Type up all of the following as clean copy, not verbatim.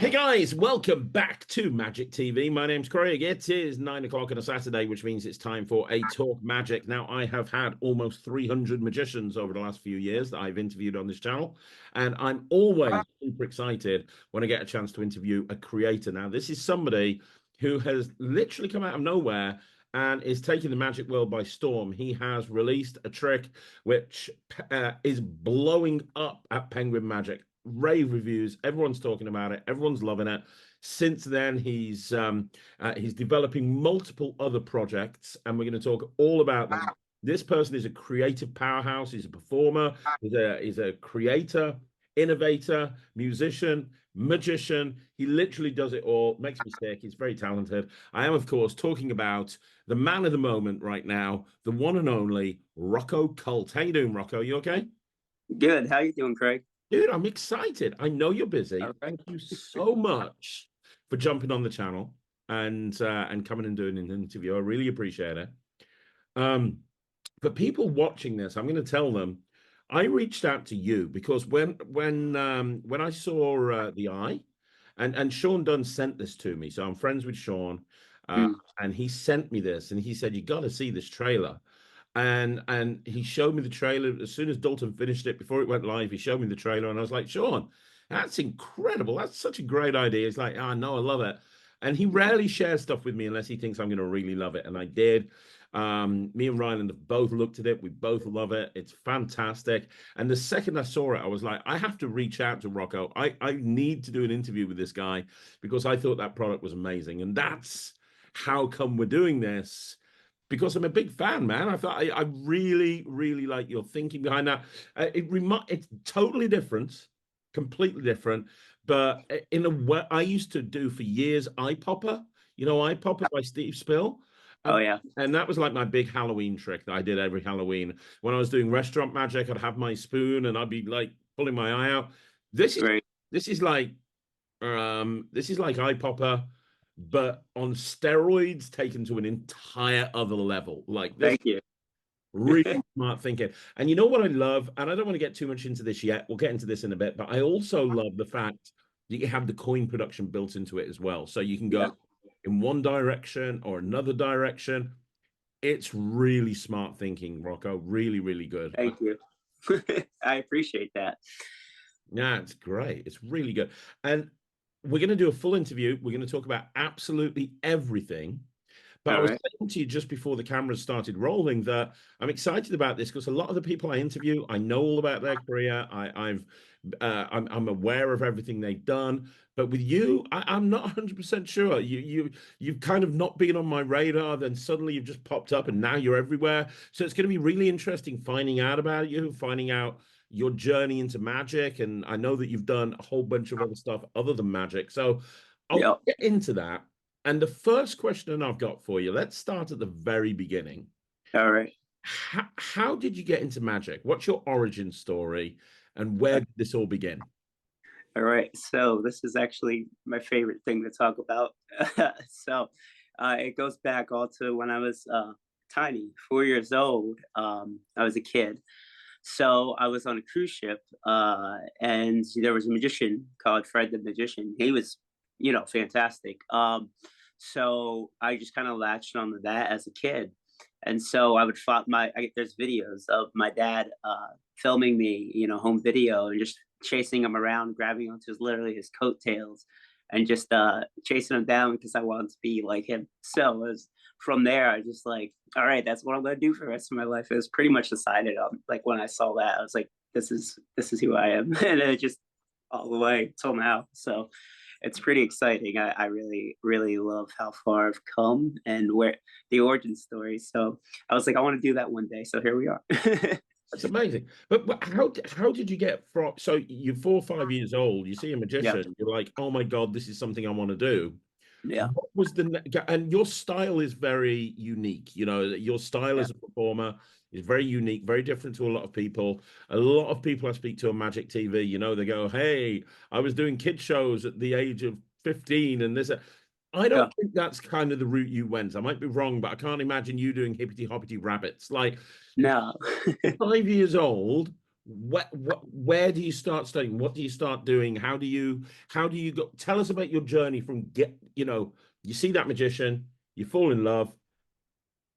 Hey guys, welcome back to Magic TV. My name's Craig. It is 9 o'clock on a Saturday, which means it's time for a Talk Magic. Now, I have had almost 300 magicians over the last few years that I've interviewed on this channel, and I'm always super excited when I get a chance to interview a creator. Now, this is somebody who has literally come out of nowhere and is taking the magic world by storm. He has released a trick which is blowing up at Penguin Magic. Rave reviews, everyone's talking about it, everyone's loving it. Since then, he's developing multiple other projects, and we're going to talk all about them. This person is a creative powerhouse. He's a performer, he's a creator, innovator, musician, magician. He literally does it all, makes me sick. He's very talented. I am, of course, talking about the man of the moment right now, the one and only Rocco Kult. How you doing, Rocco? You okay? Good. How you doing, Craig? Dude, I'm excited. I know you're busy. All right. Thank you so much for jumping on the channel and coming and doing an interview. I really appreciate it. For people watching this, I'm going to tell them I reached out to you because when I saw the eye, and Sean Dunn sent this to me, so I'm friends with Sean, and he sent me this, and he said you got to see this trailer. And he showed me the trailer as soon as Dalton finished it. Before it went live, he showed me the trailer, and I was like, Sean, that's incredible. That's such a great idea. He's like, oh, no, I love it. And he rarely shares stuff with me unless he thinks I'm going to really love it. And I did. Me and Ryland have both looked at it. We both love it. It's fantastic. And the second I saw it, I was like, I have to reach out to Rocco. I need to do an interview with this guy because I thought that product was amazing. And that's how come we're doing this. Because I'm a big fan, man. I really, really like your thinking behind that. It's totally different, completely different. But in a way, I used to do for years Eye Popper. You know, Eye Popper by Steve Spill. Oh yeah. And that was like my big Halloween trick that I did every Halloween. When I was doing restaurant magic, I'd have my spoon and I'd be like pulling my eye out. This is Great. this is like Eye Popper, but on steroids taken to an entire other level. Like this, Thank you. really smart thinking. And you know what I love, and I don't want to get too much into this yet. We'll get into this in a bit, but I also love the fact that you have the coin production built into it as well. So you can go in one direction or another direction. It's really smart thinking, Rocco. Really, really good. Thank you. I appreciate that. Yeah, it's great. It's really good. And we're going to do a full interview. We're going to talk about absolutely everything. But I was saying to you just before the cameras started rolling that I'm excited about this because a lot of the people I interview, I know all about their career. I'm aware of everything they've done. But with you, I'm not 100% sure. You've kind of not been on my radar. Then suddenly you've just popped up, and now you're everywhere. So it's going to be really interesting finding out about you, finding out your journey into magic. And I know that you've done a whole bunch of other stuff other than magic. So I'll get into that. And the first question I've got for you, let's start at the very beginning. All right. How did you get into magic? What's your origin story? And where did this all begin? All right. So this is actually my favorite thing to talk about. It goes back all to when I was tiny, 4 years old. I was a kid. So I was on a cruise ship, and there was a magician called Fred the Magician. He was, fantastic. So I just kind of latched onto that as a kid. And so I would there's videos of my dad filming me, home video, and just chasing him around, grabbing onto literally his coattails and just chasing him down because I wanted to be like him. So from there, I just like, all right, that's what I'm going to do for the rest of my life. It was pretty much decided on, like, when I saw that, I was like, this is who I am. And it just all the way till now. So it's pretty exciting. I really, really love how far I've come and where the origin story. So I was like, I want to do that one day. So here we are. That's amazing. But how did you get from, so you're 4 or 5 years old, you see a magician, you're like, oh my God, this is something I want to do. Yeah. What was and your style is very unique. Your style as a performer is very unique, very different to a lot of people. A lot of people I speak to on Magic TV, they go, hey, I was doing kid shows at the age of 15 and this. I don't think that's kind of the route you went. I might be wrong, but I can't imagine you doing hippity hoppity rabbits. Like, no. 5 years old, where do you start studying? What do you start doing? How do you go? Tell us about your journey from you see that magician, you fall in love.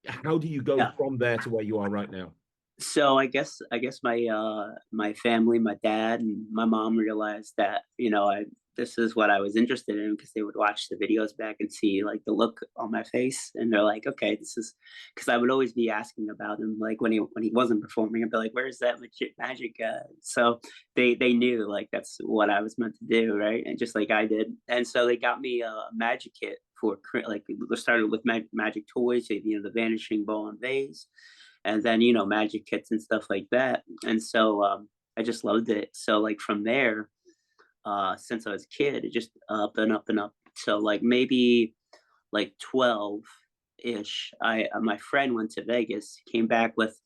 How do you go Yeah. from there to where you are right now? So I guess my family, my dad and my mom realized that, I this is what I was interested in because they would watch the videos back and see like the look on my face, and they're like, okay, this is because I would always be asking about him, like when he wasn't performing, I'd be like, where's that magic guy? So they knew like that's what I was meant to do, right? And just like I did, and so they got me a magic kit for like we started with magic toys, the vanishing ball and vase, and then magic kits and stuff like that. And so I just loved it. So like from there, since I was a kid, it just up and up and up. So like maybe like 12 ish, I my friend went to Vegas, came back with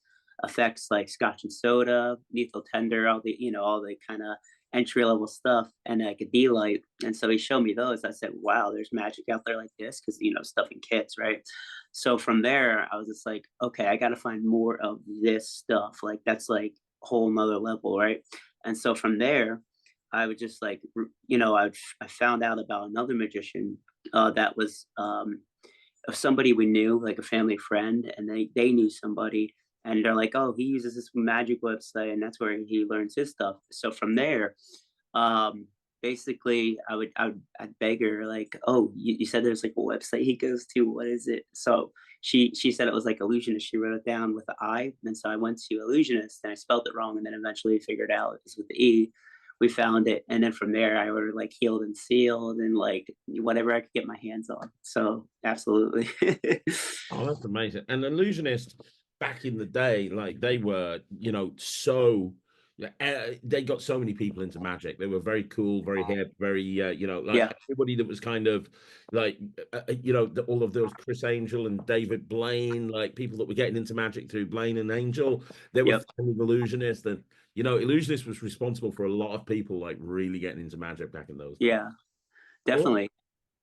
effects like Scotch and Soda, Lethal Tender, all the kind of entry level stuff, and like a D light. And so he showed me those. I said, "Wow, there's magic out there like this," because stuff in kits, right? So from there, I was just like, "Okay, I got to find more of this stuff. Like that's like a whole nother level, right?" And so from there, I would just like, I found out about another magician that was of somebody we knew, like a family friend, and they knew somebody, and they're like, "Oh, he uses this magic website, and that's where he learns his stuff." So from there, um, basically, I'd beg her like, "Oh, you said there's like a website he goes to. What is it?" So she said it was like illusionist. She wrote it down with the I, and so I went to illusionist, and I spelled it wrong, and then eventually figured out it was with the E. We found it, and then from there, I ordered like healed and sealed, and like whatever I could get my hands on. So absolutely. Oh, that's amazing. And Illusionist back in the day, like they were, so yeah, they got so many people into magic. They were very cool, very hip, very, like Yeah. everybody that was kind of like, all of those Chris Angel and David Blaine, like people that were getting into magic through Blaine and Angel, they were Yep. finding Illusionist. And, Illusionist was responsible for a lot of people like really getting into magic back in those days. Yeah. Cool. Definitely.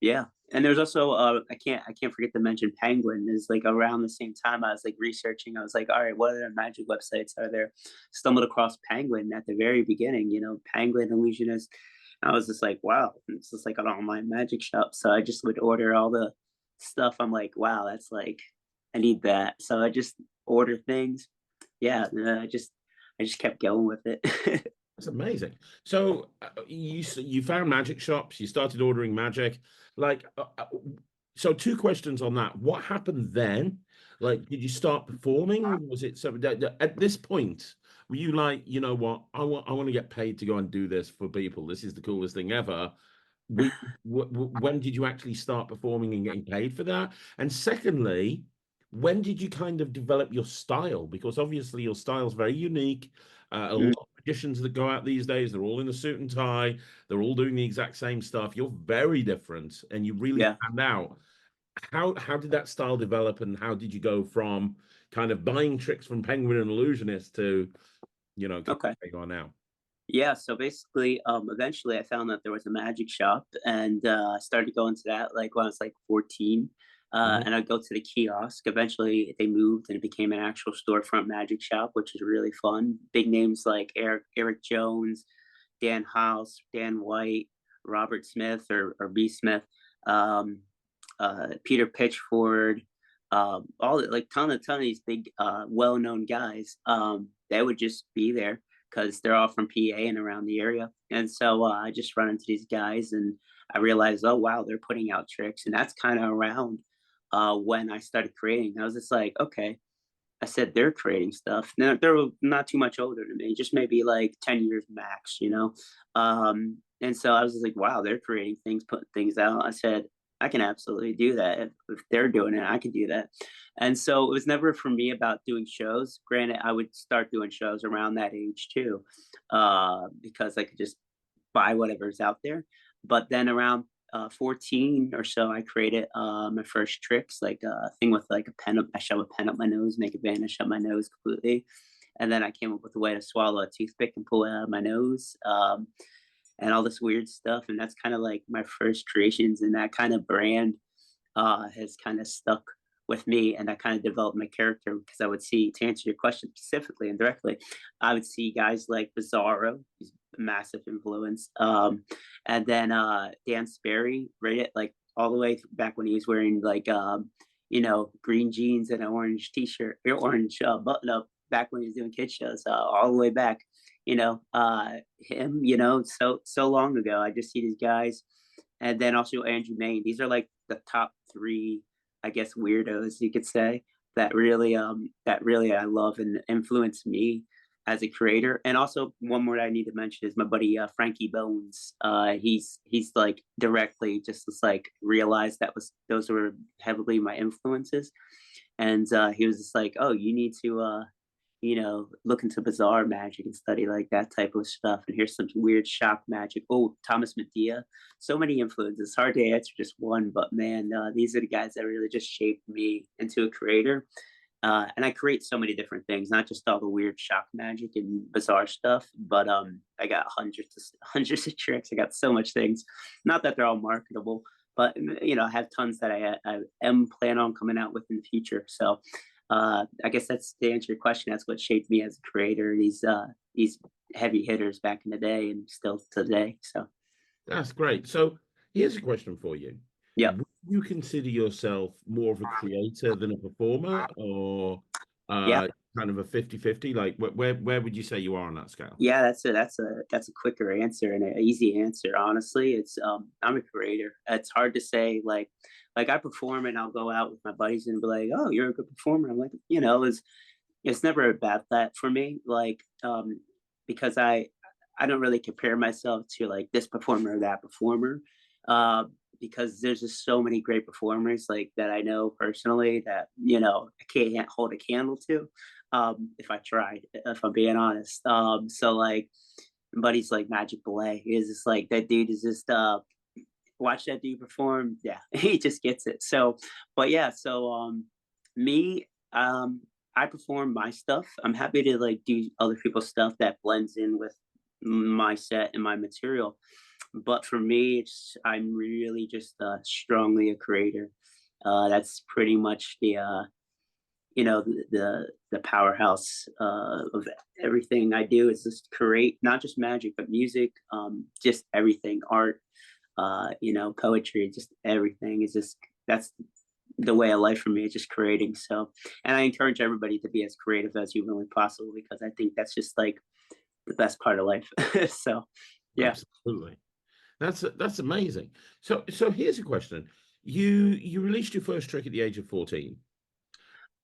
Yeah. And there's also I can't forget to mention Penguin is like around the same time I was like researching. I was like, all right, what other magic websites are there? Stumbled across Penguin at the very beginning, Penguin Illusionist. I was just like, wow, it's just like an online magic shop. So I just would order all the stuff. I'm like, wow, that's like I need that. So I just order things. Yeah, I just kept going with it. That's amazing. So you found magic shops, you started ordering magic. Like, so two questions on that. What happened then? Like, did you start performing? Was it something at this point? Were you like, you know what? I want to get paid to go and do this for people. This is the coolest thing ever. We, when did you actually start performing and getting paid for that? And secondly, when did you kind of develop your style? Because obviously your style is very unique. A lot Mm, of magicians that go out these days, they're all in a suit and tie. They're all doing the exact same stuff. You're very different, and you really yeah. stand out. How did that style develop, and how did you go from kind of buying tricks from Penguin and Illusionist to, Okay. where you are now? Yeah, so basically, eventually I found that there was a magic shop, and I started going to that like when I was like 14. Mhm. And I'd go to the kiosk. Eventually, they moved and it became an actual storefront magic shop, which is really fun. Big names like Eric Jones, Dan House, Dan White, Robert Smith or B Smith, um, Peter Pitchford, all like ton of these big well known guys. They would just be there because they're all from PA and around the area. And so I just run into these guys and I realized, oh wow, they're putting out tricks, and that's kind of around when I started creating. I was just like, okay, I said they're creating stuff. Now they're not too much older than me, just maybe like 10 years max. And so I was just like, wow, they're creating things, putting things out. I said, I can absolutely do that. If they're doing it, I can do that. And so it was never for me about doing shows. Granted, I would start doing shows around that age too, because I could just buy whatever's out there. But then around 14 or so, I created my first tricks, like a thing with like a pen. I shove a pen up my nose, make it vanish up my nose completely. And then I came up with a way to swallow a toothpick and pull it out of my nose, and all this weird stuff. And that's kind of like my first creations. And that kind of brand has kind of stuck with me, and that kind of developed my character because I would see, to answer your question specifically and directly, I would see guys like Bizarro, who's a massive influence, and then Dan Sperry, right at like all the way back when he was wearing like green jeans and an orange t-shirt, or orange button up back when he was doing kid shows, all the way back, him, so long ago. I just see these guys, and then also Andrew Main. These are like the top three, I guess, weirdos you could say that really I love and influence me as a creator. And also one more that I need to mention is my buddy Frankie Bones. He's like directly just like realized those were heavily my influences, and he was just like, oh, you need to look into bizarre magic and study like that type of stuff. And here's some weird shock magic. Oh, Thomas Medea. So many influences. It's hard to answer just one, but man, these are the guys that really just shaped me into a creator. And I create so many different things, not just all the weird shock magic and bizarre stuff, but I got hundreds of tricks. I got so much things. Not that they're all marketable, but I have tons that I am plan on coming out with in the future. So I guess that's, to answer your question, that's what shaped me as a creator. These heavy hitters back in the day and still today. So That's great. So here's a question for you. yeah. Would you consider yourself more of a creator than a performer, or Yeah. kind of a 50-50? Like where would you say you are on that scale? Yeah, that's a quicker answer and an easy answer. Honestly, it's I'm a creator. It's hard to say like I perform and I'll go out with my buddies and be like, oh, you're a good performer. I'm like, it's never about that for me. Like because I don't really compare myself to like this performer or that performer. Because there's just so many great performers like that I know personally that I can't hold a candle to, if I tried, if I'm being honest. So like buddies like Magic Belay is just like, that dude is just watch that dude perform, yeah, he just gets it. So but yeah, so me, I perform my stuff. I'm happy to like do other people's stuff that blends in with my set and my material, but for me, I'm really just strongly a creator. That's pretty much the powerhouse of everything I do is just create, not just magic, but music, just everything, art, poetry, just everything is just, that's the way of life for me, is just creating. So, and I encourage everybody to be as creative as humanly possible, because I think that's just like the best part of life. So, yeah. Absolutely. That's amazing. So here's a question. You released your first trick at the age of 14.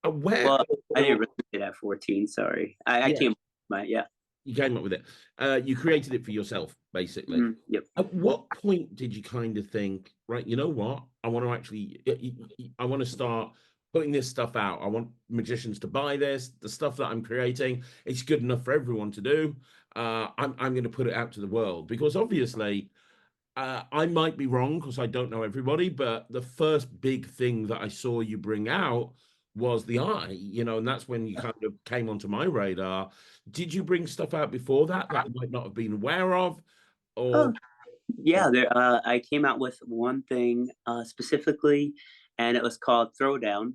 Where Well, I didn't really it at 14. Sorry, I yeah, came up with my. you came up with it. You created it for yourself, basically. Yep. At what point did you kind of think, right, you know what? I want to actually, I want to start putting this stuff out. I want magicians to buy this. The stuff that I'm creating, it's good enough for everyone to do. I'm going to put it out to the world, because obviously, I might be wrong because I don't know everybody, but the first big thing that I saw you bring out was the eye, and that's when you kind of came onto my radar. Did you bring stuff out before that I might not have been aware of? Oh, Or yeah. I came out with one thing specifically, and it was called Throwdown.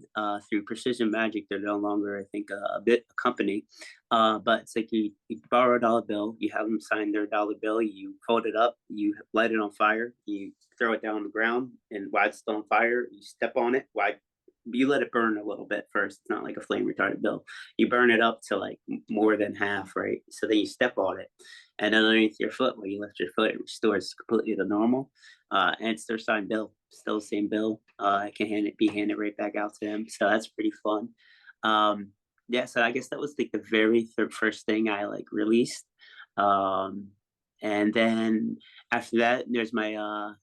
Through Precision Magic, they're no longer, I think, a company. But it's like you borrow a dollar bill, you have them sign their dollar bill, you fold it up, you light it on fire, you throw it down on the ground, and while it's still on fire, you step on it. You let it burn a little bit first. It's not like a flame retardant bill. You burn it up to like more than half, right? So then you step on it, and underneath your foot, when you lift your foot, it restores completely to normal. And it's their signed bill, still the same bill. I can be handed right back out to him. So that's pretty fun. Yeah, so I guess that was like the very first thing I like released. Um, and then after that, there's my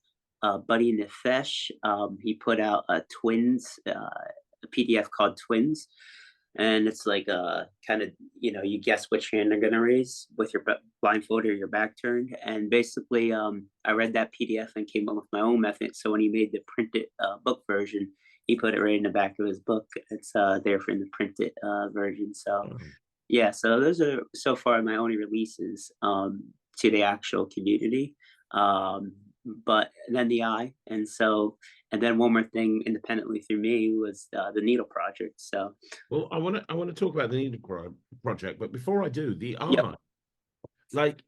buddy Nefesh. He put out a a PDF called Twins, and it's like kind of, you guess which hand they're gonna raise with your blindfolded or your back turned. And basically, I read that PDF and came up with my own method. So when he made the printed book version, he put it right in the back of his book. It's there for the printed version. So yeah, so those are so far my only releases to the actual community. But then the eye, and so And then one more thing independently through me was the needle project. So Well, I want to talk about the Needle project, but before I do, the yep, art, like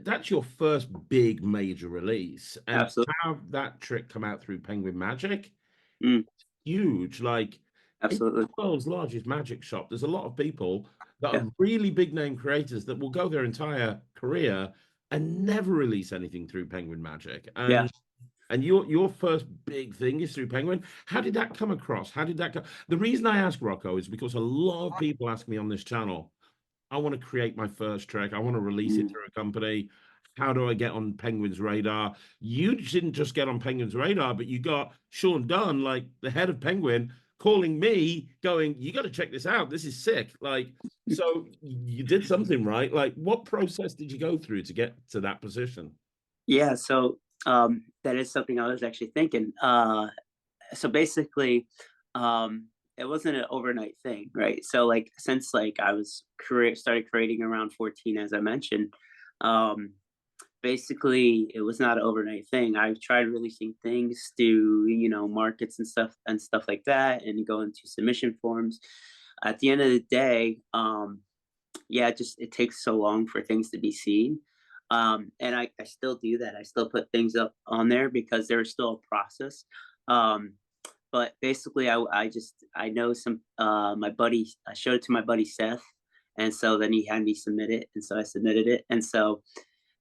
that's your first big major release, and to absolutely. have that trick come out through Penguin Magic, Mm, huge. Like in absolutely. the world's largest magic shop, there's a lot of people that Yeah. are really big name creators that will go their entire career and never release anything through Penguin Magic. Yeah. And your first big thing is through Penguin. How did that come across? How did that go? The reason I ask Rocco is because a lot of people ask me on this channel, I want to create my first track. I want to release it Mm. through a company. How do I get on Penguin's radar? You didn't just get on Penguin's radar, but you got Sean Dunn, like the head of Penguin, calling me, going, "You got to check this out. This is sick." Like, so you did something right. Like, what process did you go through to get to that position? Yeah. So that is something I was actually thinking. So basically, um, it wasn't an overnight thing, right? So like since like I was started creating around 14, as I mentioned, um, basically it was not an overnight thing. I tried releasing things to markets and stuff like that, and go into submission forms. At the end of the day, yeah, it takes so long for things to be seen. And I still do that. I still put things up on there because there's still a process. Um, but basically, I know some my buddy. I showed it to my buddy Seth, and so then he had me submit it, and so I submitted it, and so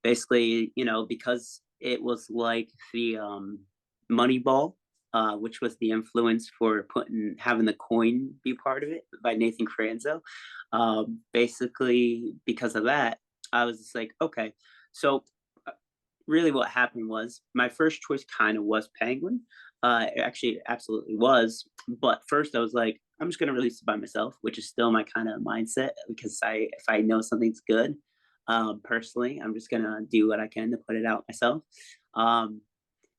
basically, because it was like the Moneyball, which was the influence for having the coin be part of it by Nathan Cranzo. Basically, because of that, I was just like, okay. So really, what happened was my first choice kind of was Penguin. It actually absolutely was, but first I was like, I'm just gonna release it by myself, which is still my kind of mindset because if I know something's good, personally, I'm just gonna do what I can to put it out myself, um,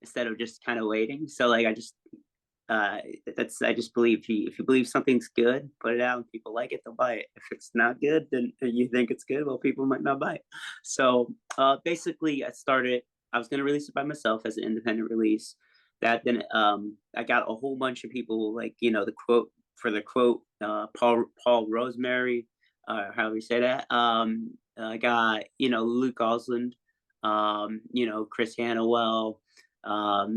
instead of just kind of waiting. So like uh, I just believe if you believe something's good, put it out, and people like it, they'll buy it. If it's not good, then you think it's good, well, people might not buy it. So basically, I was gonna release it by myself as an independent release. That then I got a whole bunch of people like the quote Paul Rosemary, however you say that. I got Luke Osland, Chris Hannawell, I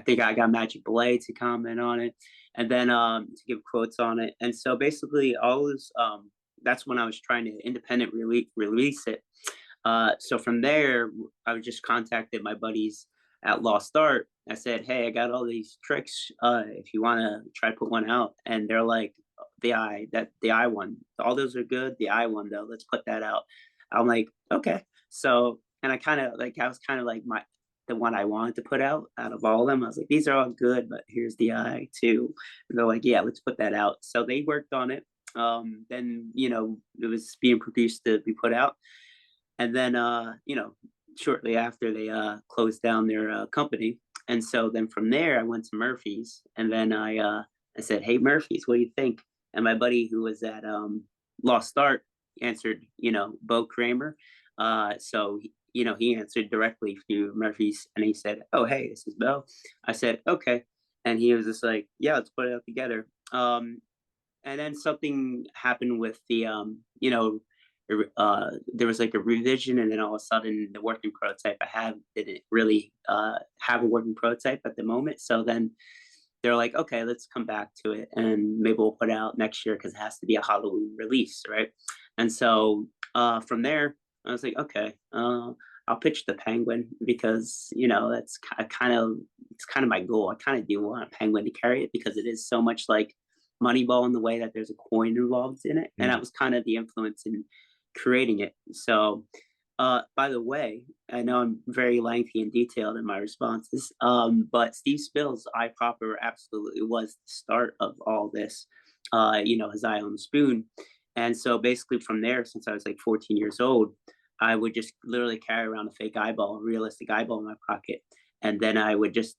think I got Magic Blade to comment on it, and then to give quotes on it. And so basically, all this that's when I was trying to independent release it. So from there, I just contacted my buddies at Lost Art. I said, "Hey, I got all these tricks. If you want to try to put one out," and they're like, the eye one, all those are good. The eye one though, let's put that out." I'm like, okay. So, and I was kind of like the one I wanted to put out of all of them. I was like, these are all good, but here's the eye too. And they're like, yeah, let's put that out. So they worked on it. Then it was being produced to be put out, and then shortly after they closed down their company. And so then from there I went to Murphy's, and then I said, hey Murphy's, what do you think? And my buddy who was at Lost Art answered, Bo Kramer. So he answered directly through Murphy's, and he said, oh hey, this is Bo. I said, okay. And he was just like, yeah, let's put it out together. And then something happened with the there was like a revision, and then all of a sudden the working prototype I have didn't really have a working prototype at the moment. So then they're like, okay, let's come back to it, and maybe we'll put it out next year because it has to be a Halloween release, right? And so from there I was like, okay, I'll pitch the Penguin because that's it's kind of my goal. I kind of do want a Penguin to carry it because it is so much like Moneyball in the way that there's a coin involved in it, and that was kind of the influence in creating it. So, by the way, I know I'm very lengthy and detailed in my responses, but Steve Spill's Eye Popper absolutely was the start of all this. His eye on the spoon, and so basically from there, since I was like 14 years old, I would just literally carry around a fake eyeball, a realistic eyeball in my pocket, and then I would just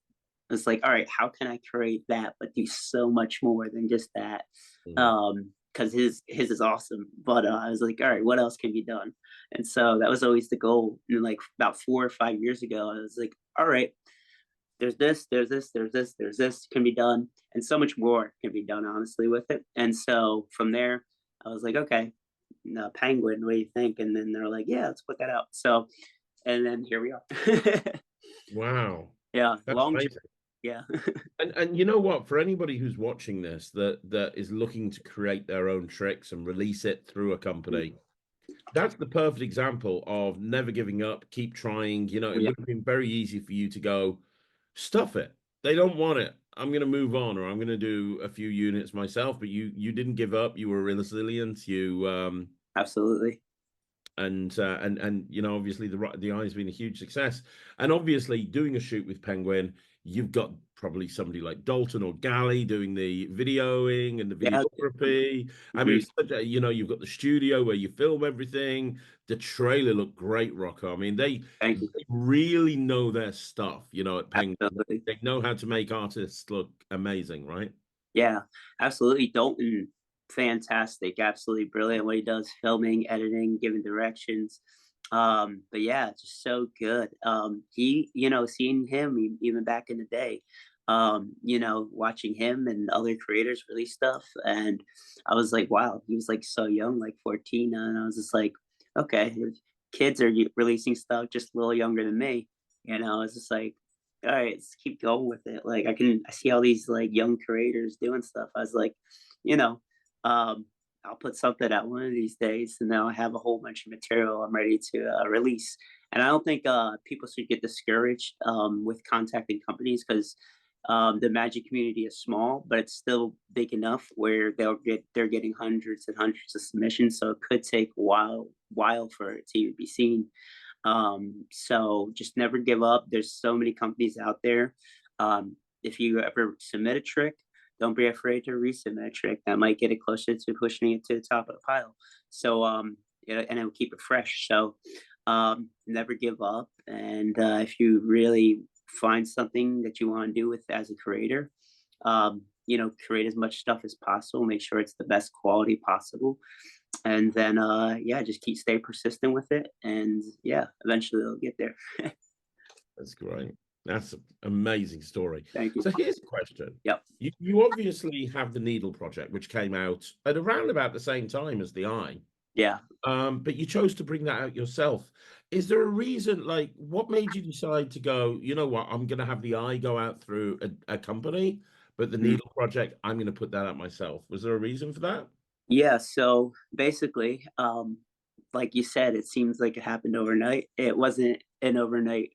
it's like, all right, how can I create that, but do so much more than just that? Mhm. Because his is awesome, but I was like, all right, what else can be done? And so that was always the goal. And like about 4 or 5 years ago, I was like, all right, there's this, there's this, there's this, there's this can be done, and so much more can be done honestly with it. And so from there, I was like, okay, no, Penguin, what do you think? And then they're like, yeah, let's put that out. So, and then here we are. Wow. Yeah, That's long journey. amazing. Yeah. And you know what? For anybody who's watching this that is looking to create their own tricks and release it through a company, that's the perfect example of never giving up, keep trying. You know, it Yeah, would have been very easy for you to go, stuff it. They don't want it. I'm going to move on, or I'm going to do a few units myself. But you didn't give up. You were resilient. You absolutely. and you know, obviously the eye's been a huge success, and obviously doing a shoot with Penguin, you've got probably somebody like Dalton or Galley doing the videoing and the Yeah. videography. I mean, Mhm. it's such you know, you've got the studio where you film everything. The trailer looked great, Rocco. I mean, Thank you. they really know their stuff, you know, at Penguin. Absolutely. They know how to make artists look amazing, right? Yeah, absolutely. Dalton, fantastic, absolutely brilliant what he does, filming, editing, giving directions. But yeah, just so good. He, seeing him even back in the day, watching him and other creators release stuff, and I was like, wow, he was like so young, like 14, and I was just like, okay, if kids are releasing stuff just a little younger than me. I was just like, all right, let's keep going with it. Like I see all these like young creators doing stuff. I was like, you know, um, I'll put something out one of these days, and now I have a whole bunch of material I'm ready to release. And I don't think people should get discouraged with contacting companies because the magic community is small, but it's still big enough where they're getting hundreds and hundreds of submissions. So it could take a while for it to even be seen. So just never give up. There's so many companies out there. If you ever submit a trick, don't be afraid to resubmit a trick. That might get it closer to pushing it to the top of the pile. So, and it'll keep it fresh. So, never give up. And if you really find something that you want to do with as a creator, create as much stuff as possible. Make sure it's the best quality possible, and then yeah, just stay persistent with it, and yeah, eventually they'll get there. That's great. That's an amazing story. Thank you. So here's a question. Yep. You obviously have the Needle project, which came out at around about the same time as the Eye, Yeah. but you chose to bring that out yourself. Is there a reason, like, what made you decide to go, you know what, I'm going to have the Eye go out through a company, but the Mhm. Needle project, I'm going to put that out myself? Was there a reason for that? Yeah, so basically, like you said, it seems like it happened overnight. It wasn't an overnight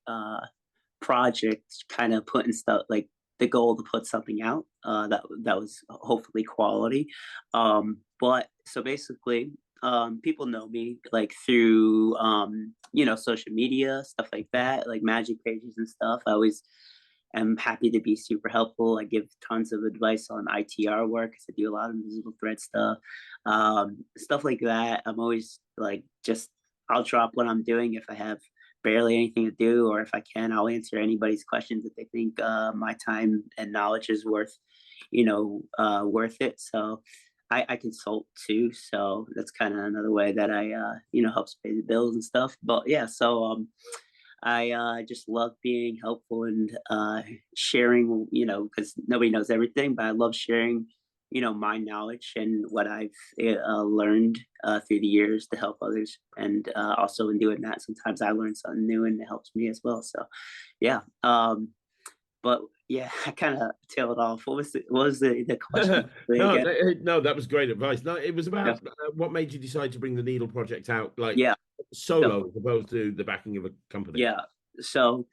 project, kind of putting stuff like the goal to put something out that was hopefully quality. But so basically, people know me like through social media, stuff like that, like magic pages and stuff. I always am happy to be super helpful. I give tons of advice on ITR work because I do a lot of invisible thread stuff, stuff like that. I'm always like, just I'll drop what I'm doing if I have barely anything to do, or if I can, I'll answer anybody's questions if they think my time and knowledge is worth it. So I consult too, so that's kind of another way that I helps pay the bills and stuff. But yeah, so I just love being helpful and sharing, because nobody knows everything, but I love sharing, my knowledge and what I've learned through the years to help others. And also in doing that, sometimes I learn something new and it helps me as well. So, yeah. But yeah, I kind of tailed off. What was the question No, again? no, that was great advice. No, it was Yeah. about what made you decide to bring the Needle project out, like Yeah. So, solo, as opposed to the backing of a company. yeah. So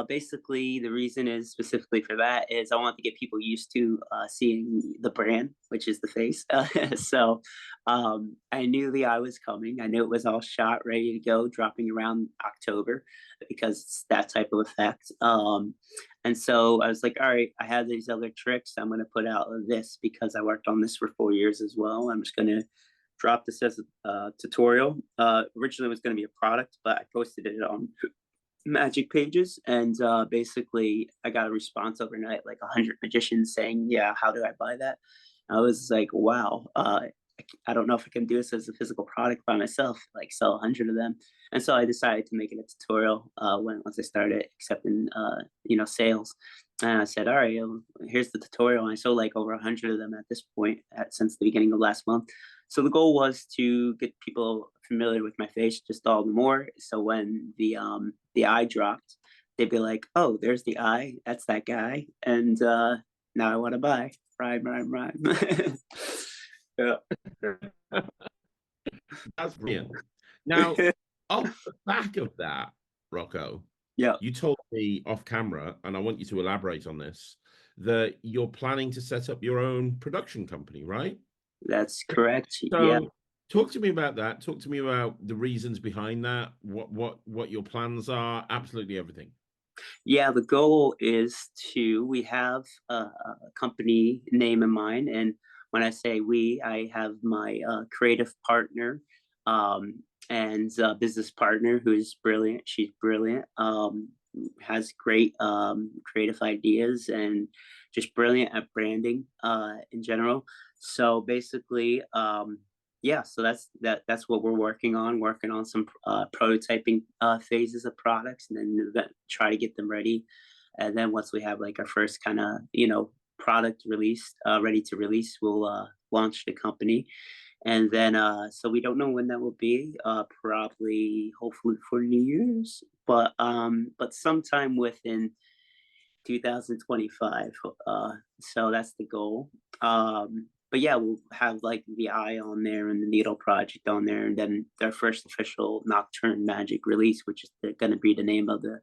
basically, the reason is specifically for that is I want to get people used to seeing the brand, which is the face. So I knew the eye was coming. I knew it was all shot, ready to go, dropping around October because it's that type of effect. And so I was like, all right, I have these other tricks. I'm going to put out this because I worked on this for 4 years as well. I'm just going to drop this as a tutorial. Originally, it was going to be a product, but I posted it on magic pages, and basically I got a response overnight, like 100 magicians saying, yeah, how do I buy that? I was like, wow. I don't know if I can do this as a physical product by myself, like sell 100 of them. And so I decided to make it a tutorial once I started accepting, sales. And I said, all right, here's the tutorial. And I sold like over 100 of them at this point since the beginning of last month. So the goal was to get people familiar with my face just all the more. So when the eye dropped, they'd be like, "Oh, there's the eye. That's that guy." And now I want to buy. Rhyme, rhyme, rhyme. Yeah. That's brilliant. Now, off the back of that, Rocco, Yeah, you told me off camera, and I want you to elaborate on this, that you're planning to set up your own production company, right? that's correct. Yeah. So talk to me about that. Talk to me about the reasons behind that, what your plans are, absolutely everything. Yeah, the goal is we have a company name in mind. And when I say we, I have my creative partner and business partner who is brilliant. She's brilliant, has great creative ideas and just brilliant at branding in general. So basically, yeah, so that's what we're working on some prototyping phases of products, and then try to get them ready. And then once we have like our first kind of product released, ready to release, we'll launch the company. And then so we don't know when that will be, probably hopefully for New Year's, but sometime within 2025. So that's the goal. But yeah, we'll have like the eye on there and the needle project on there, and then their first official Nocturne Magic release, which is going to be the name of the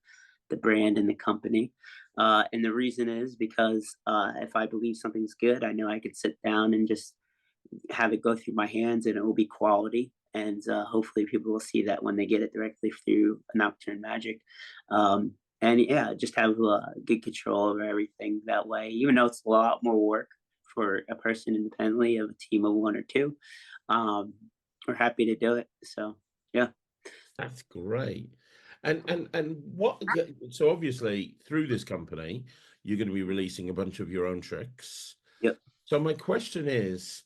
brand and the company. And the reason is because if I believe something's good, I know I could sit down and just have it go through my hands, and it will be quality. And hopefully, people will see that when they get it directly through Nocturne Magic. And yeah, just have good control over everything that way. Even though it's a lot more work for a person independently of a team of one or two, we're happy to do it. So yeah. That's great. And what, so obviously through this company, you're going to be releasing a bunch of your own tricks. Yep. So my question is,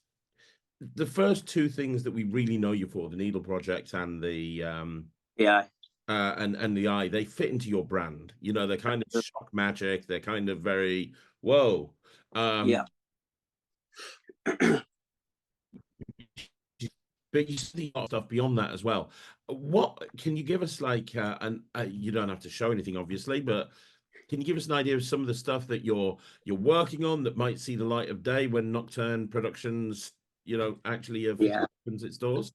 the first two things that we really know you for, the needle project and the Yeah. and the eye, they fit into your brand. You know, they're kind of shock magic, they're kind of very whoa. Yeah. But you see a lot of stuff beyond that as well. What can you give us like and you don't have to show anything obviously, but can you give us an idea of some of the stuff that you're working on that might see the light of day when Nocturne Productions, actually Yeah. opens its doors?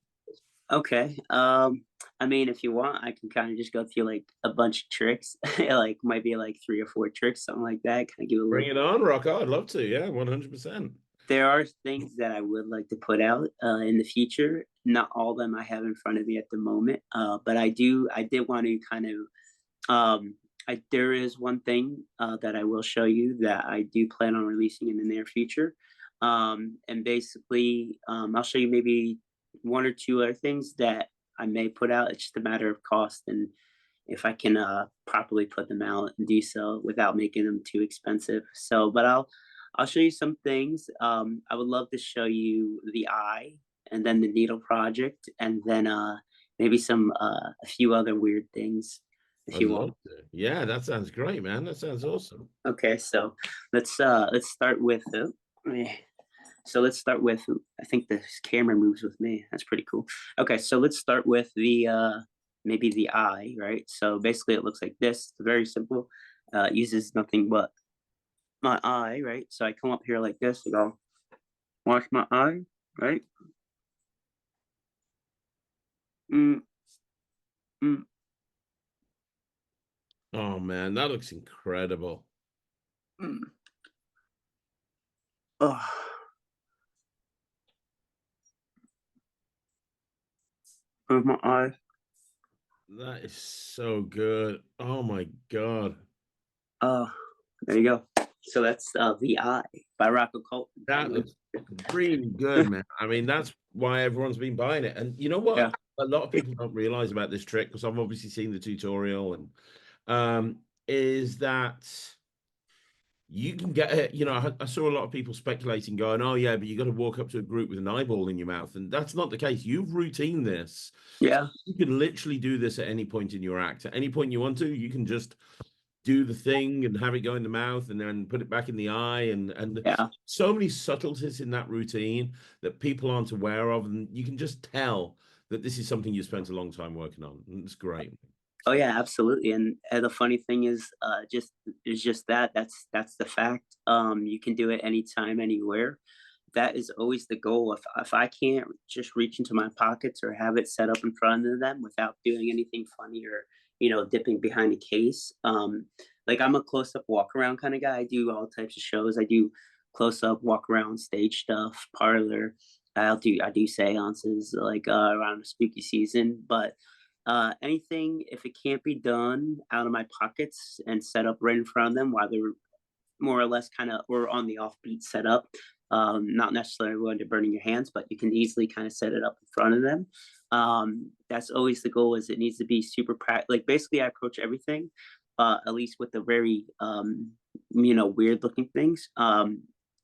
Okay. I mean, if you want, I can kind of just go through like a bunch of tricks, like might be like 3 or 4 tricks, something like that. Kind of give a Bring little. it on, Rocco. I'd love to. Yeah, 100%. There are things that I would like to put out in the future. Not all of them I have in front of me at the moment, but I do. I did want to kind of. There is one thing that I will show you that I do plan on releasing in the near future, and basically, I'll show you maybe 1 or 2 other things that I may put out. It's just a matter of cost and if I can properly put them out and do so without making them too expensive. So, but I'll show you some things. I would love to show you the eye and then the needle project, and then maybe a few other weird things if I'd you love want. to. Yeah, that sounds great, man. That sounds awesome. Okay, so let's start with so let's start with, I think this camera moves with me. That's pretty cool. Okay, so let's start with the maybe the eye, right? So basically it looks like this. It's very simple. It uses nothing but my eye, right? So I come up here like this and go, watch my eye, right? Mm, mm, Oh man, that looks incredible. mm. Oh, with my eye. That is so good. Oh my God. Oh, there you go. So that's The Eye by Rocco Kult. That looks really good, man. I mean, that's why everyone's been buying it. And you know what? Yeah. A lot of people don't realize about this trick, because I've obviously seen the tutorial, and is that you can get it. You know, I saw a lot of people speculating, going, "Oh yeah, but you got to walk up to a group with an eyeball in your mouth," and that's not the case. You've routine this. Yeah, You can literally do this at any point in your act. At any point you want to, you can just do the thing and have it go in the mouth and then put it back in the eye, and yeah. so many subtleties in that routine that people aren't aware of, and you can just tell that this is something you spent a long time working on. And it's great. Oh yeah, absolutely. And the funny thing is just that's the fact. You can do it anytime, anywhere. That is always the goal. If I can't just reach into my pockets or have it set up in front of them without doing anything funny or dipping behind a case, like I'm a close up walk around kind of guy. I do all types of shows. I do close up walk around stage stuff, parlor. I do seances like around the spooky season, but anything if it can't be done out of my pockets and set up right in front of them while they're more or less kind of or on the offbeat setup. Not necessarily going to burning your hands, but you can easily kind of set it up in front of them. That's always the goal. Is it needs to be super like basically I approach everything, at least with the very weird looking things.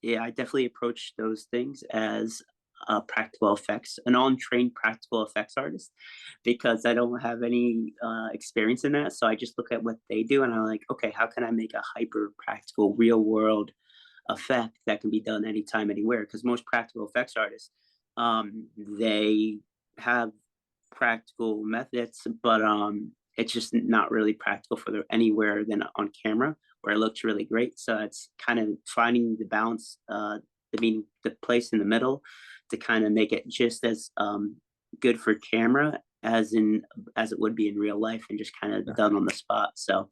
Yeah, I definitely approach those things as practical effects, an untrained practical effects artist, because I don't have any experience in that. So I just look at what they do and I'm like, okay, how can I make a hyper practical, real world effect that can be done anytime, anywhere? Because most practical effects artists, they have practical methods, but it's just not really practical for the anywhere than on camera where it looks really great. So it's kind of finding the balance, the place in the middle to kind of make it just as good for camera as it would be in real life and just kind of done on the spot. So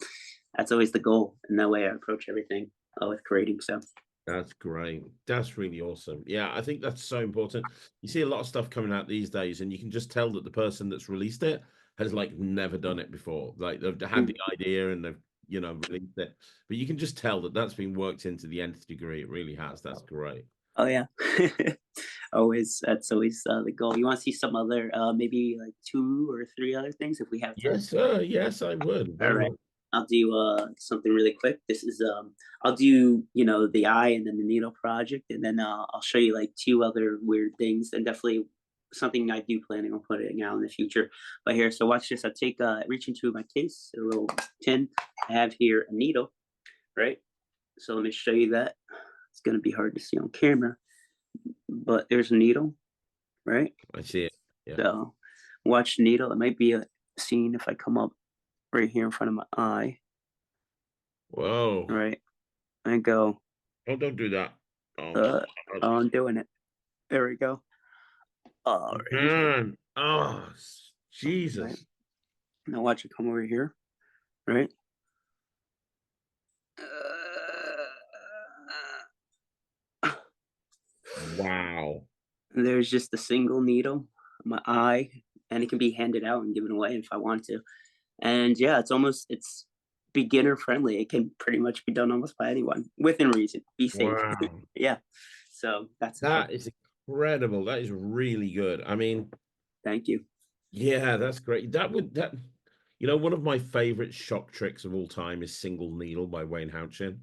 that's always the goal, and that way I approach everything with creating. So That's great. That's really awesome. Yeah, I think that's so important. You see a lot of stuff coming out these days, and you can just tell that the person that's released it has like never done it before. Like they've had the idea and they've, released it, but you can just tell that that's been worked into the nth degree. It really has. That's great. oh yeah, always that's always the goal. You want to see some other maybe like two or three other things if we have time? Yes, sir. Yes, I would All very right. much. I'll do something really quick. This is I'll do the eye and then the needle project, and then I'll show you like two other weird things, and definitely something I do planning on putting out in the future. But here, so watch this. I take reach into my case, a little tin. I have here a needle, right? So let me show you that. It's gonna be hard to see on camera, but there's a needle, right? I see it. Yeah. So watch the needle. It might be a scene if I come up right here in front of my eye, Whoa. right? And go, Oh, don't do that. Oh, uh, oh, I'm doing it. There we go. Right. man. Oh, Right. Jesus. Now watch it come over here, right? Wow. There's just a single needle, my eye, and it can be handed out and given away if I want to. And yeah, it's beginner friendly. It can pretty much be done almost by anyone within reason. Be safe. Wow. Yeah. So that's a fun. That is incredible. That is really good. I mean, Thank you. yeah, that's great. One of my favorite shock tricks of all time is Single Needle by Wayne Houchin.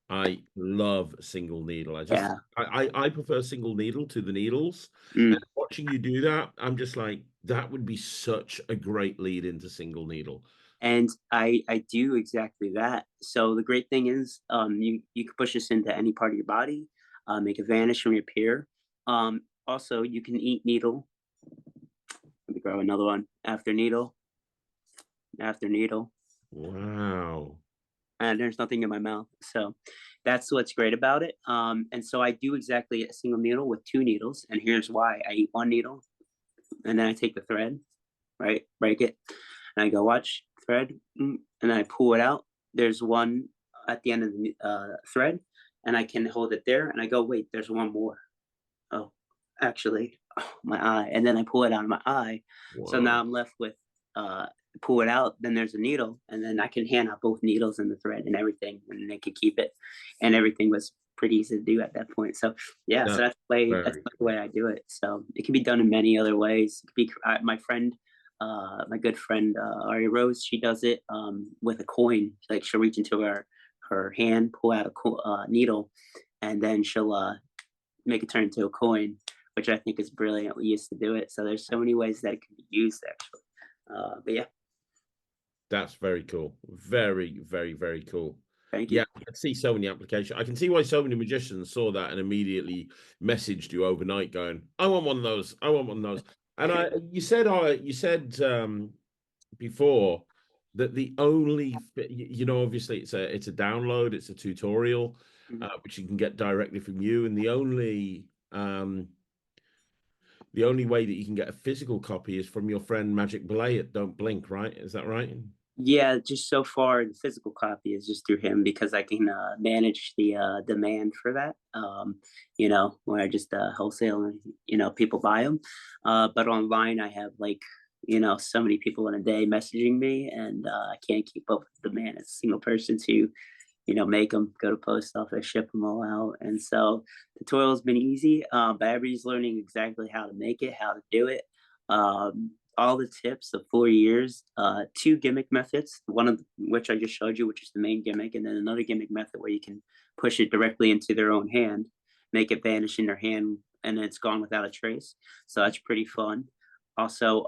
I love Single Needle. Yeah. I prefer Single Needle to the needles. And Mm. watching you do that, I'm just like, that would be such a great lead into Single Needle. And I do exactly that. So the great thing is, you can push this into any part of your body, make it vanish and reappear. Also, you can eat needle. Let me grab another one. After needle, Wow. and there's nothing in my mouth. So that's what's great about it. And so I do exactly a single needle with two needles, and here's why: I eat one needle, and then I take the thread, right, break it, and I go watch thread, and then I pull it out. There's one at the end of the thread, and I can hold it there, and I go, wait, there's one more. Oh, actually, oh, my eye, and then I pull it out of my eye. So Wow. now I'm left with pull it out. Then there's a needle, and then I can hand out both needles and the thread and everything, and they could keep it. And everything was pretty easy to do at that point. So yeah, so That's that's very the way I do it. So it can be done in many other ways. It could be my friend, my good friend Ari Rose. She does it with a coin. Like she'll reach into her hand, pull out a needle, and then she'll make it turn into a coin, which I think is brilliant. We used to do it. So there's so many ways that it can be used actually. But yeah, That's very cool. Very, very, very cool. thank you. Yeah, I can see so many applications. I can see why so many magicians saw that and immediately messaged you overnight, going, "I want one of those. I want one of those." And you said before that the only, obviously it's a download, it's a tutorial, Mhm. which you can get directly from you, and the only way that you can get a physical copy is from your friend Magic Belay at Don't Blink, right? Is that right? Yeah, just so far the physical copy is just through him because I can manage the demand for that. Where I just wholesale and people buy them. But online I have like so many people in a day messaging me, and I can't keep up with the demand as a single person to make them, go to post office, ship them all out. And so the tutorial's been easy, but everybody's learning exactly how to make it, how to do it. All the tips of 4 years, two gimmick methods, one of which I just showed you, which is the main gimmick, and then another gimmick method where you can push it directly into their own hand, make it vanish in their hand, and then it's gone without a trace. So that's pretty fun. Also,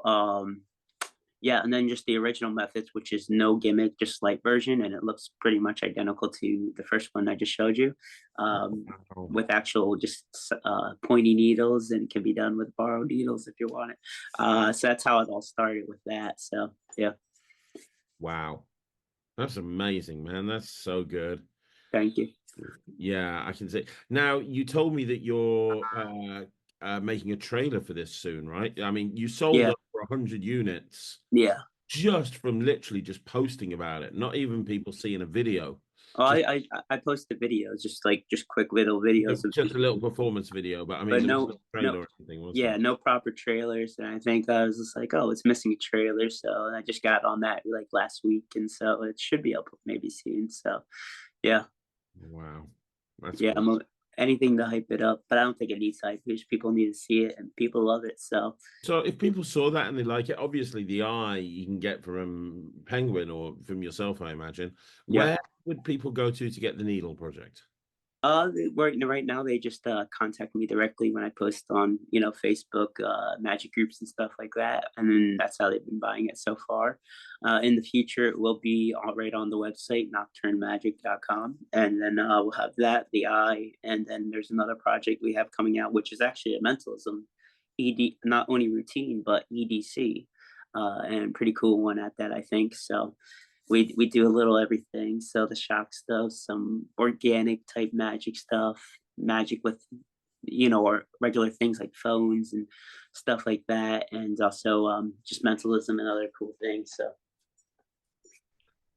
yeah, and then just the original methods, which is no gimmick, just light version, and it looks pretty much identical to the first one I just showed you, Wow. with actual just pointy needles, and it can be done with borrowed needles if you want it. So that's how it all started with that. So yeah, Wow. That's amazing, man. That's so good. thank you. Yeah, I can see. Now, you told me that you're making a trailer for this soon, right? I mean, you sold Yeah, over 100 units yeah. just from literally just posting about it, not even people seeing a video. Oh, Just I posted videos, just quick little videos of just a little people, performance video, but I mean, but there was no, no no, trailer or anything, was yeah, there? no proper trailers. And I think I was just like, oh, it's missing a trailer. So I just got on that like last week. And so it should be up maybe soon. So yeah, Wow, that's yeah, awesome. anything to hype it up. But I don't think it needs hype because people need to see it and people love it. So So if people saw that and they like it, obviously the eye you can get from Penguin or from yourself, I imagine. yeah. Where would people go to get the needle project? Right now they just contact me directly when I post on Facebook, magic groups and stuff like that, and then that's how they've been buying it so far. In the future, it will be all right on the website nocturnemagic.com, and then we'll have that, the eye, and then there's another project we have coming out, which is actually a mentalism, not only routine but EDC, and pretty cool one at that I think so. We do a little everything. So the shock stuff, some organic type magic stuff, magic with or regular things like phones and stuff like that, and also just mentalism and other cool things. So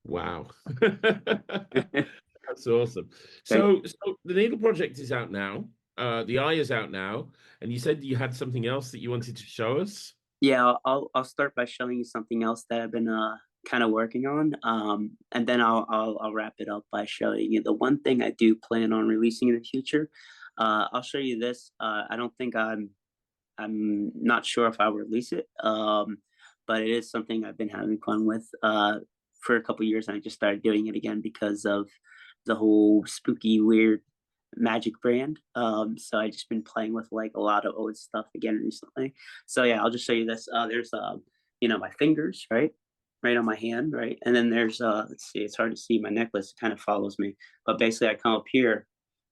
Wow. That's awesome. thank So the Needle Project is out now. The Eye is out now, and you said you had something else that you wanted to show us. Yeah, I'll start by showing you something else that I've been kind of working on, and then I'll wrap it up by showing you the one thing I do plan on releasing in the future. I'll show you this. I don't think I'm not sure if I'll release it, but it is something I've been having fun with for a couple years, and I just started doing it again because of the whole spooky, weird magic brand. So I just been playing with like a lot of old stuff again recently. So yeah, I'll just show you this. There's my fingers, right on my hand, right, and then there's let's see, it's hard to see my necklace. It kind of follows me, but basically I come up here.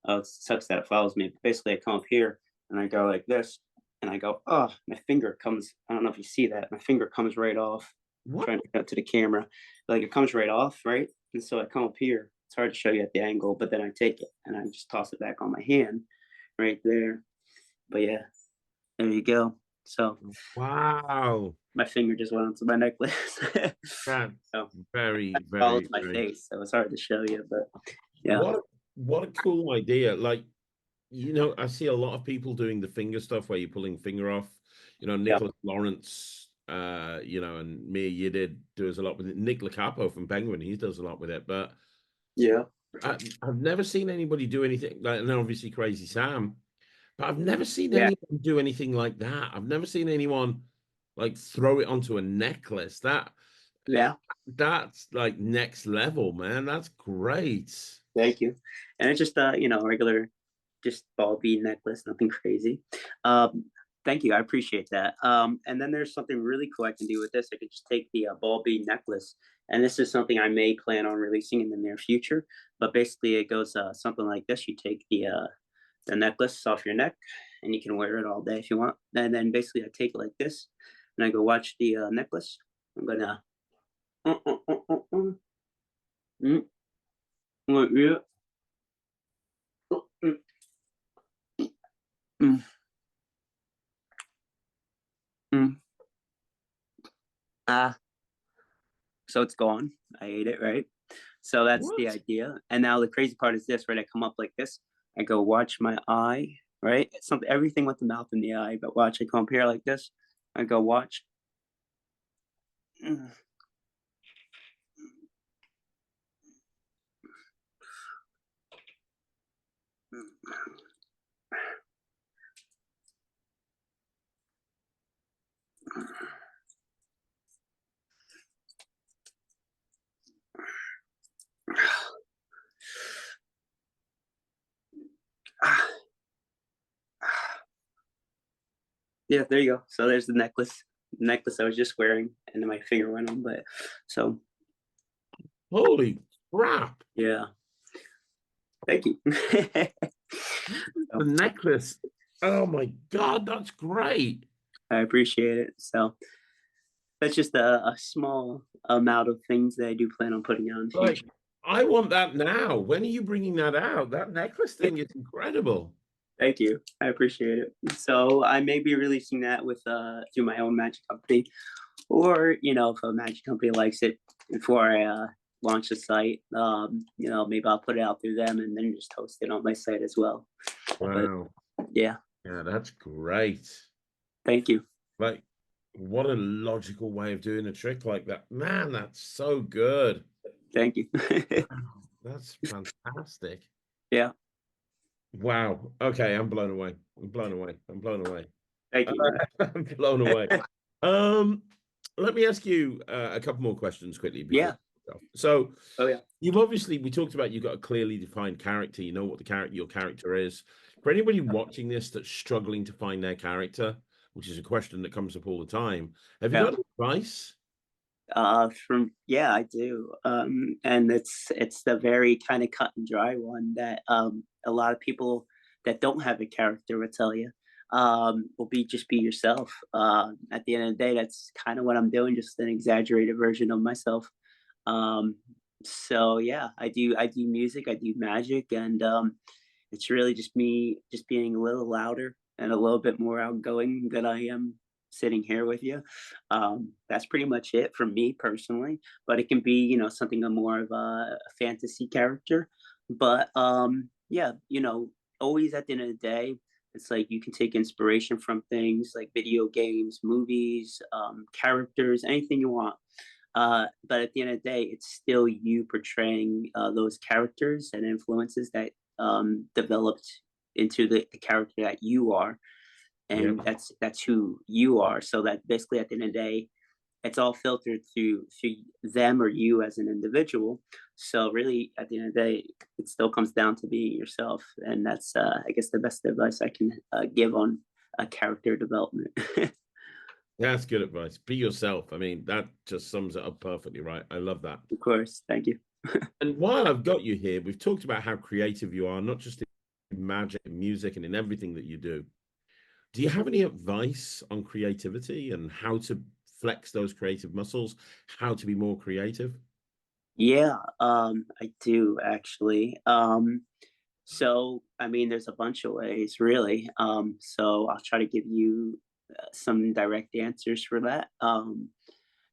Oh, it sucks that it follows me. But basically, I come up here and I go like this, and I go, oh, my finger comes. I don't know if you see that. My finger comes right off. I'm What? trying to get to the camera, like it comes right off, right? And so I come up here. It's hard to show you at the angle, but then I take it and I just toss it back on my hand, right there. But yeah, there you go. So Wow. my finger just went onto my necklace. That's So very, it follows very, my very. face, so it's hard to show you, but yeah, What a cool idea. Like, I see a lot of people doing the finger stuff where you're pulling finger off. yeah, Nicholas Lawrence, and Mia Yidid does a lot with it. Nick Lacapo from Penguin, he does a lot with it. But yeah, I've never seen anybody do anything like, and then obviously Crazy Sam, but I've never seen yeah. anyone do anything like that. I've never seen anyone like throw it onto a necklace. Yeah. That's like next level, man. That's great. Thank you. And it's just regular, just ball bead necklace, nothing crazy. Thank you. I appreciate that. And then there's something really cool I can do with this. I could just take the ball bead necklace, and this is something I may plan on releasing in the near future. But basically, it goes something like this: you take the necklace off your neck, and you can wear it all day if you want. And then basically, I take it like this, and I go watch the necklace. I'm gonna. Mm, yeah. Mm, mm, mm. Ah, so it's gone. I ate it, right? So that's the What? idea. And now the crazy part is this, right? I come up like this. I go watch my eye, right? It's something everything with the mouth and the eye, but watch. I come up here like this. I go watch. Mm, yeah, there you go. So there's the necklace. Necklace I was just wearing, and then my finger went on. But so Holy crap. yeah, thank you. The So, necklace. Oh my God, that's great. I appreciate it. So that's just a small amount of things that I do plan on putting out in the Like, future. I want that now. When are you bringing that out? That necklace thing is incredible. Thank you. I appreciate it. So I may be releasing that with through my own magic company, or if a magic company likes it before I launch the site, maybe I'll put it out through them and then just host it on my site as well. But Wow. yeah, Yeah, that's great. thank you. Like, what a logical way of doing a trick like that. Man, that's so good. Thank you. Wow, that's fantastic. Yeah, Wow. Okay, I'm blown away. I'm blown away. I'm blown away. thank you. I'm blown away. Um, Let me ask you a couple more questions quickly before. Yeah. So, Oh yeah. you've obviously we talked about you've got a clearly defined character. You know what the character your character is. For anybody watching this that's struggling to find their character, which is a question that comes up all the time, have you Yeah. got advice? From yeah, I do. And it's the very kind of cut and dry one that a lot of people that don't have a character will tell you. Will be just be yourself. At the end of the day, that's kind of what I'm doing, just an exaggerated version of myself. Um, so yeah, I do music, I do magic, and it's really just me just being a little louder and a little bit more outgoing than I am sitting here with you. That's pretty much it for me personally. But it can be, something more of a fantasy character. But yeah, always at the end of the day, it's like you can take inspiration from things like video games, movies, characters, anything you want. But at the end of the day, it's still you portraying those characters and influences that developed into the character that you are, and Yep. that's who you are. So that basically, at the end of the day, it's all filtered through them or you as an individual. So really, at the end of the day, it still comes down to being yourself, and that's I guess the best advice I can give on character development. That's good advice. Be yourself. I mean, that just sums it up perfectly, right? I love that. Of course, thank you. And while I've got you here, we've talked about how creative you are, not just in magic, and music, and in everything that you do. Do you have any advice on creativity and how to flex those creative muscles, how to be more creative? Yeah, I do actually. So, I mean, there's a bunch of ways, really. So I'll try to give you some direct answers for that.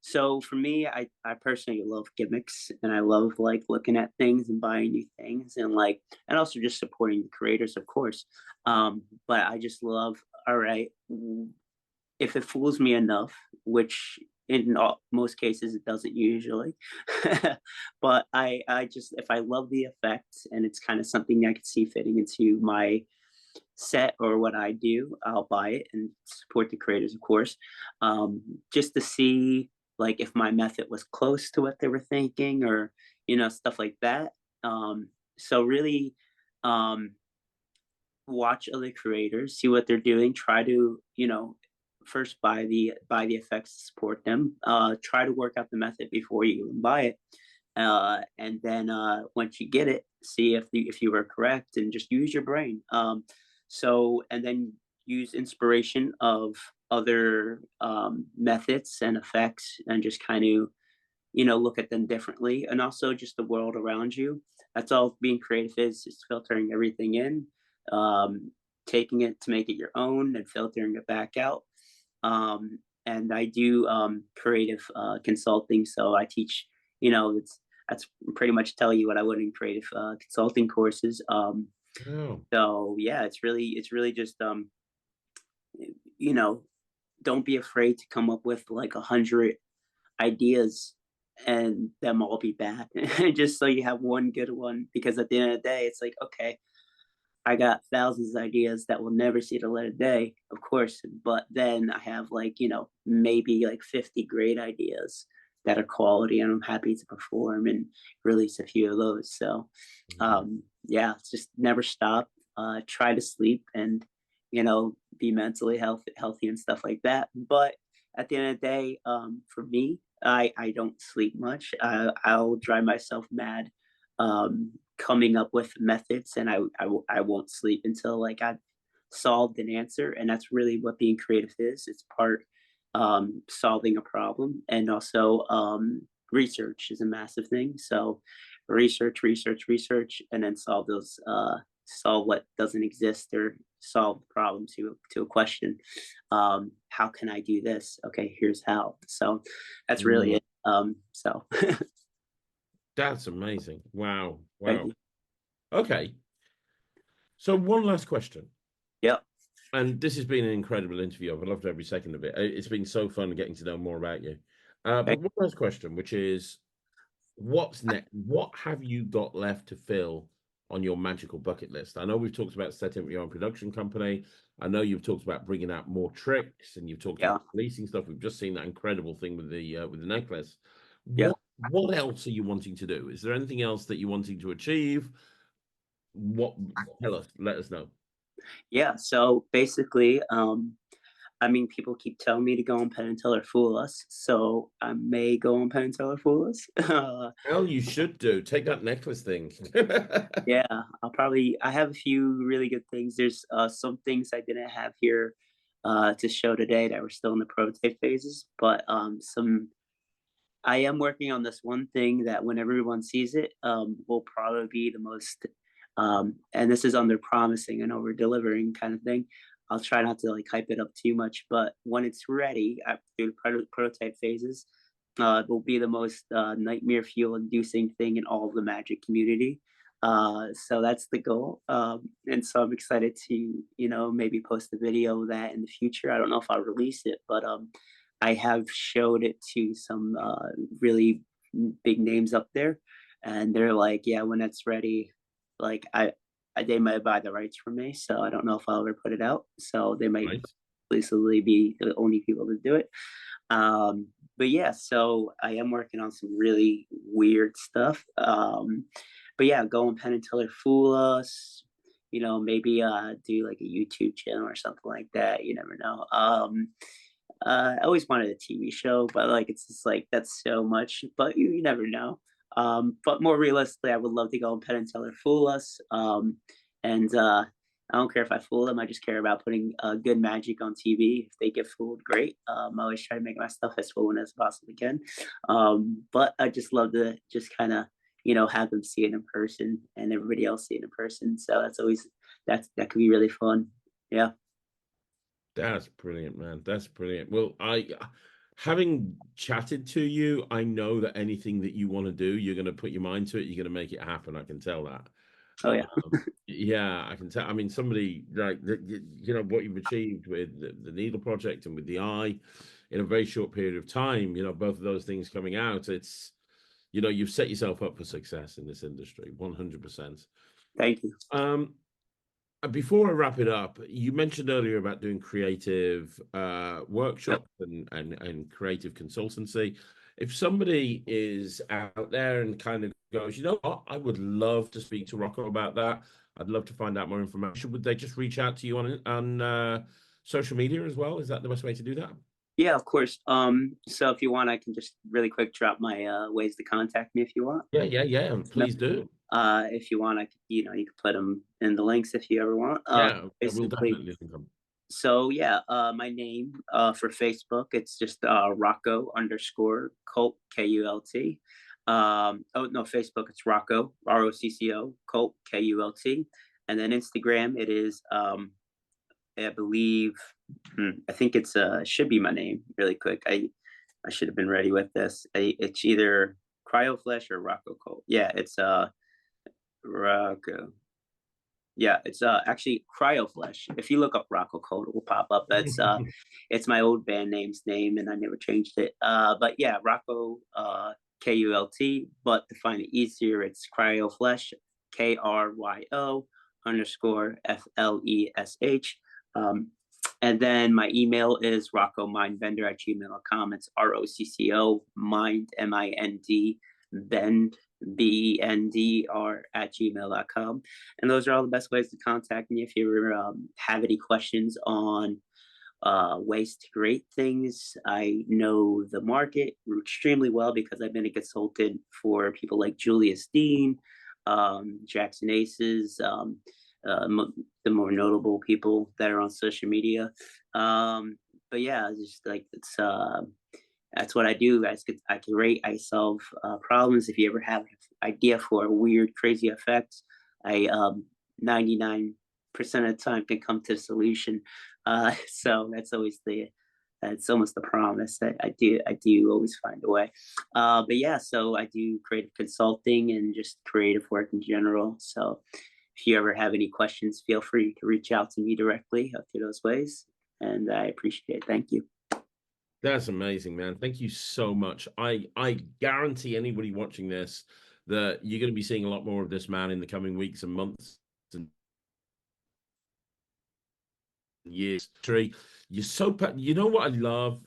So for me, I personally love gimmicks, and I love like looking at things and buying new things, and and also just supporting the creators, of course. But I just love, all right, if it fools me enough, which in most cases it doesn't usually, but I just, if I love the effect and it's kind of something I could see fitting into my set or what I do, I'll buy it and support the creators, of course, just to see. like if my method was close to what they were thinking, or stuff like that. So really, um, watch other creators, see what they're doing, try to first buy the effects, support them, try to work out the method before you even buy it, and then once you get it, see if you were correct, and just use your brain. And then use inspiration of other methods and effects, and just kind of look at them differently, and also just the world around you. That's all being creative is filtering everything in, um, taking it to make it your own, and filtering it back out. And I do creative consulting, so I teach. That's pretty much tell you what I would in creative consulting courses. Oh, So yeah, it's really just you know don't be afraid to come up with like 100 ideas and them all be bad, just so you have one good one, because at the end of the day it's like, okay, I got thousands of ideas that will never see the light of day, of course, but then I have like, maybe like 50 great ideas that are quality, and I'm happy to perform and release a few of those. So, mhm. yeah, just never stop. Try to sleep, and, be mentally healthy and stuff like that. But at the end of the day, for me, I don't sleep much. I'll drive myself mad, coming up with methods, and I won't sleep until like I've solved an answer. And that's really what being creative is. It's part solving a problem, and also research is a massive thing. So research, research, research, and then solve what doesn't exist, or solve the problem to a question. How can I do this? Okay, here's how. So that's really Mm, it. So that's amazing. Wow. thank Wow. you. Okay. So one last question. Yep. And this has been an incredible interview. I've loved every second of it. It's been so fun getting to know more about you. But one last question, which is, what's next? What have you got left to fill on your magical bucket list? I know we've talked about setting up your own production company. I know you've talked about bringing out more tricks, and you've talked Yeah. about releasing stuff. We've just seen that incredible thing with the necklace. Yeah. What else are you wanting to do? Is there anything else that you're wanting to achieve? What Tell us, let us know. Yeah. So basically, I mean, people keep telling me to go on Penn and Teller Fool Us, so I may go on Penn and Teller Fool Us. Well, you should do. Take that necklace thing. Yeah, I have a few really good things. There's some things I didn't have here to show today that were still in the prototype phases, but I am working on this one thing that when everyone sees it, will probably be the most, and this is under promising and over delivering kind of thing. I'll try not to like hype it up too much, but when it's ready through the prototype phases, it will be the most nightmare fuel inducing thing in all of the Magic community. So that's the goal, and so I'm excited to maybe post a video of that in the future. I don't know if I'll release it, but I have showed it to some really big names up there, and they're like, "Yeah, when it's ready, like they might buy the rights from me." So I don't know if I'll ever put it out. So they might Nice. exclusively be the only people to do it. But yeah, so I am working on some really weird stuff. But yeah, go on Penn and Teller Fool Us. Maybe do like a YouTube channel or something like that. You never know. I always wanted a TV show, but like it's just like that's so much. But you never know. But more realistically, I would love to go on Penn and Teller Fool Us. And I don't care if I fool them. I just care about putting good magic on TV. If they get fooled, great. I always try to make my stuff as fluent as possibly can. But I just love to just kind of have them see it in person, and everybody else see it in person. So that could be really fun. Yeah. That's brilliant, man. That's brilliant. Well, having chatted to you, I know that anything that you want to do, you're going to put your mind to it. You're going to make it happen. I can tell that. Oh yeah. Yeah, I can tell. I mean, somebody like what you've achieved with the Needle Project and with the Eye in a very short period of time. Both of those things coming out. It's you've set yourself up for success in this industry, 100%. Thank you. Um, before I wrap it up, you mentioned earlier about doing creative Yep. workshops and creative consultancy. If somebody is out there and kind of goes, you know what, I would love to speak to Rocco about that. I'd love to find out more information. Would they just reach out to you on social media as well? Is that the best way to do that? Yeah, of course. So if you want, I can just really quick drop my ways to contact me if you want. Yeah, yeah, yeah. No. Please do. If you want, I could, you can put them in the links if you ever want. Yeah, yeah, we'll Basically, definitely link them. so yeah, my name for Facebook, it's just Rocco underscore Kult Kult. Oh no, Facebook it's Rocco Rocco Kult Kult, and then Instagram it is I believe I think it's should be my name really quick. I should have been ready with this. It's either Cryoflesh or Rocco Kult. Yeah, it's Rocco. Yeah, it's actually Cryoflesh. If you look up Rocco Kult, it will pop up. That's it's my old band name's name, and I never changed it. But yeah, Rocco Kult. But to find it easier, it's Cryoflesh, Kryo underscore FLESH. And then my email is roccomindbender@gmail.com. It's ROCCO mind MIND bend BENDR @gmail.com. And those are all the best ways to contact me if you ever have any questions on ways to create things. I know the market extremely well because I've been a consultant for people like Julius Dean, Jackson Aces, the more notable people that are on social media. But yeah, just like it's that's what I do. I curate, I solve problems. If you ever have an idea for a weird, crazy effect, I 99% of the time can come to a solution. So that's almost the promise that I do always find a way. But yeah, so I do creative consulting and just creative work in general. So if you ever have any questions, feel free to reach out to me directly through those ways. And I appreciate it. Thank you. That's amazing, man. Thank you so much. I guarantee anybody watching this that you're going to be seeing a lot more of this man in the coming weeks and months and years. You're you know what I love?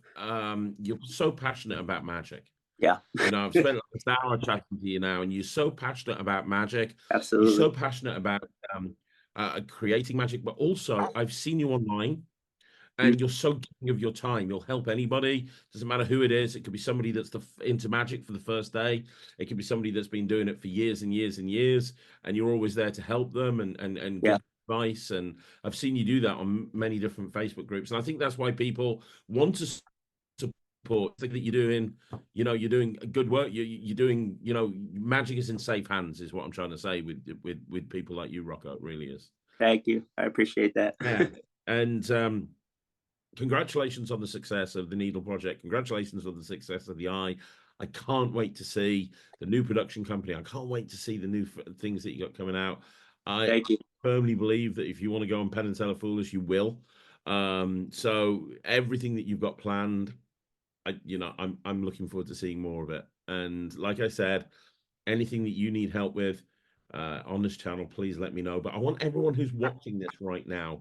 You're so passionate about magic. Yeah, You know, I've spent like an hour chatting to you now, and you're so passionate about magic. You're absolutely. so passionate about creating magic, but also I've seen you online. And you're so giving of your time. You'll help anybody. Doesn't matter who it is. It could be somebody that's into magic for the first day. It could be somebody that's been doing it for years and years and years. And you're always there to help them and Yeah, give advice. And I've seen you do that on many different Facebook groups. And I think that's why people want to support. I think that you're doing good work. You're doing, magic is in safe hands, is what I'm trying to say with people like you, Rocco. It really is. thank you. I appreciate that. Yeah. And congratulations on the success of the Needle project. Congratulations on the success of the Eye. I can't wait to see the new production company. I can't wait to see the new things that you got coming out. I Thank you. firmly believe that if you want to go on Penn and Teller Foolish, you will. So everything that you've got planned, I'm looking forward to seeing more of it. And like I said, anything that you need help with on this channel, please let me know. But I want everyone who's watching this right now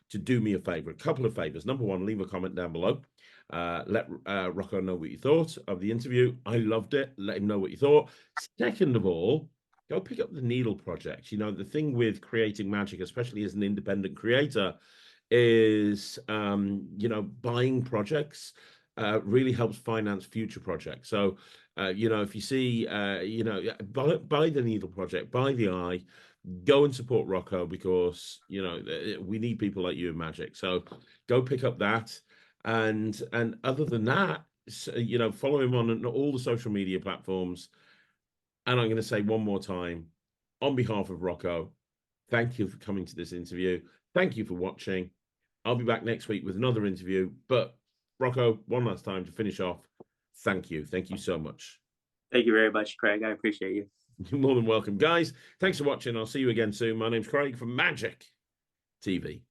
to do me a favor, a couple of favors. Number one, leave a comment down below. Let Rocco know what you thought of the interview. I loved it. Let him know what you thought. Second of all, go pick up the Needle project. The thing with creating magic, especially as an independent creator, is buying projects really helps finance future projects. So if you see buy the Needle project, buy the Eye, go and support Rocco, because we need people like you in magic. So go pick up that, and other than that, follow him on all the social media platforms. And I'm going to say one more time, on behalf of Rocco, thank you for coming to this interview. Thank you for watching. I'll be back next week with another interview. But Rocco, one last time to finish off, thank you. Thank you so much. Thank you very much, Craig. I appreciate you. You're more than welcome. Guys, thanks for watching. I'll see you again soon. My name's Craig from Magic TV.